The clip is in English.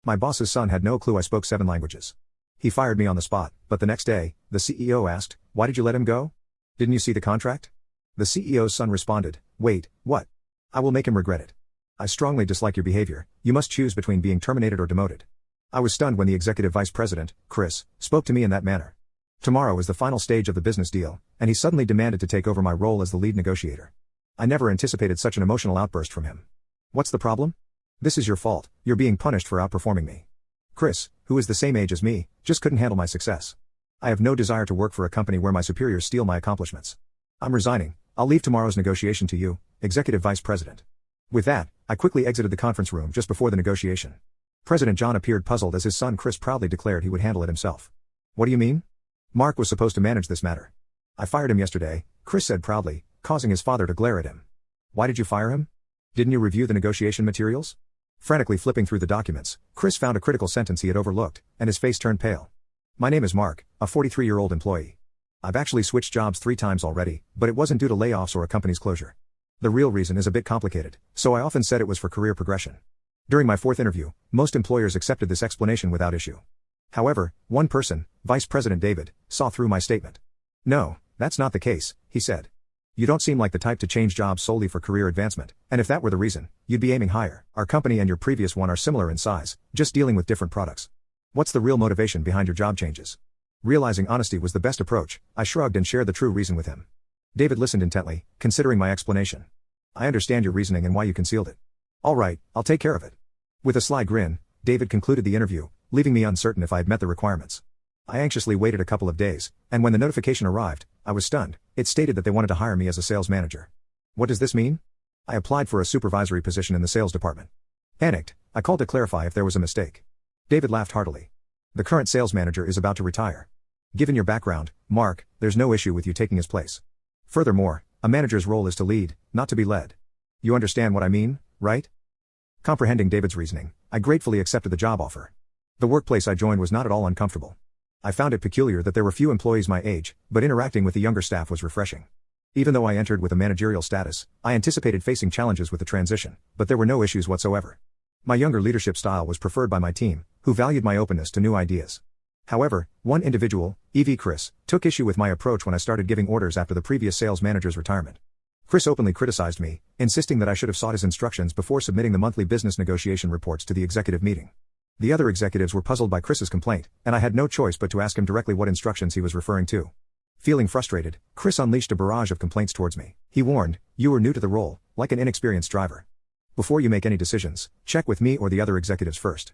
My boss's son had no clue I spoke 7 languages. He fired me on the spot, but the next day, the CEO asked, "Why did you let him go? Didn't you see the contract?" The CEO's son responded, "Wait, what? I will make him regret it. I strongly dislike your behavior. You must choose between being terminated or demoted." I was stunned when the executive vice president, Chris, spoke to me in that manner. Tomorrow is the final stage of the business deal, and he suddenly demanded to take over my role as the lead negotiator. I never anticipated such an emotional outburst from him. "What's the problem? This is your fault. You're being punished for outperforming me." Chris, who is the same age as me, just couldn't handle my success. I have no desire to work for a company where my superiors steal my accomplishments. I'm resigning. I'll leave tomorrow's negotiation to you, Executive Vice President. With that, I quickly exited the conference room just before the negotiation. President John appeared puzzled as his son Chris proudly declared he would handle it himself. "What do you mean? Mark was supposed to manage this matter. I fired him yesterday," Chris said proudly, causing his father to glare at him. "Why did you fire him? Didn't you review the negotiation materials?" Frantically flipping through the documents, Chris found a critical sentence he had overlooked, and his face turned pale. "My name is Mark, a 43-year-old employee. I've actually switched jobs 3 times already, but it wasn't due to layoffs or a company's closure. The real reason is a bit complicated, so I often said it was for career progression." During my 4th interview, most employers accepted this explanation without issue. However, one person, Vice President David, saw through my statement. "No, that's not the case," he said. "You don't seem like the type to change jobs solely for career advancement, and if that were the reason, you'd be aiming higher. Our company and your previous one are similar in size, just dealing with different products. What's the real motivation behind your job changes?" Realizing honesty was the best approach, I shrugged and shared the true reason with him. David listened intently, considering my explanation. "I understand your reasoning and why you concealed it. All right, I'll take care of it." With a sly grin, David concluded the interview, leaving me uncertain if I had met the requirements. I anxiously waited a couple of days, and when the notification arrived, I was stunned. It stated that they wanted to hire me as a sales manager. What does this mean? I applied for a supervisory position in the sales department. Panicked, I called to clarify if there was a mistake. David laughed heartily. "The current sales manager is about to retire. Given your background, Mark, there's no issue with you taking his place. Furthermore, a manager's role is to lead, not to be led. You understand what I mean, right?" Comprehending David's reasoning, I gratefully accepted the job offer. The workplace I joined was not at all uncomfortable. I found it peculiar that there were few employees my age, but interacting with the younger staff was refreshing. Even though I entered with a managerial status, I anticipated facing challenges with the transition, but there were no issues whatsoever. My younger leadership style was preferred by my team, who valued my openness to new ideas. However, one individual, EV Chris, took issue with my approach when I started giving orders after the previous sales manager's retirement. Chris openly criticized me, insisting that I should have sought his instructions before submitting the monthly business negotiation reports to the executive meeting. The other executives were puzzled by Chris's complaint, and I had no choice but to ask him directly what instructions he was referring to. Feeling frustrated, Chris unleashed a barrage of complaints towards me. He warned, "You are new to the role, like an inexperienced driver. Before you make any decisions, check with me or the other executives first.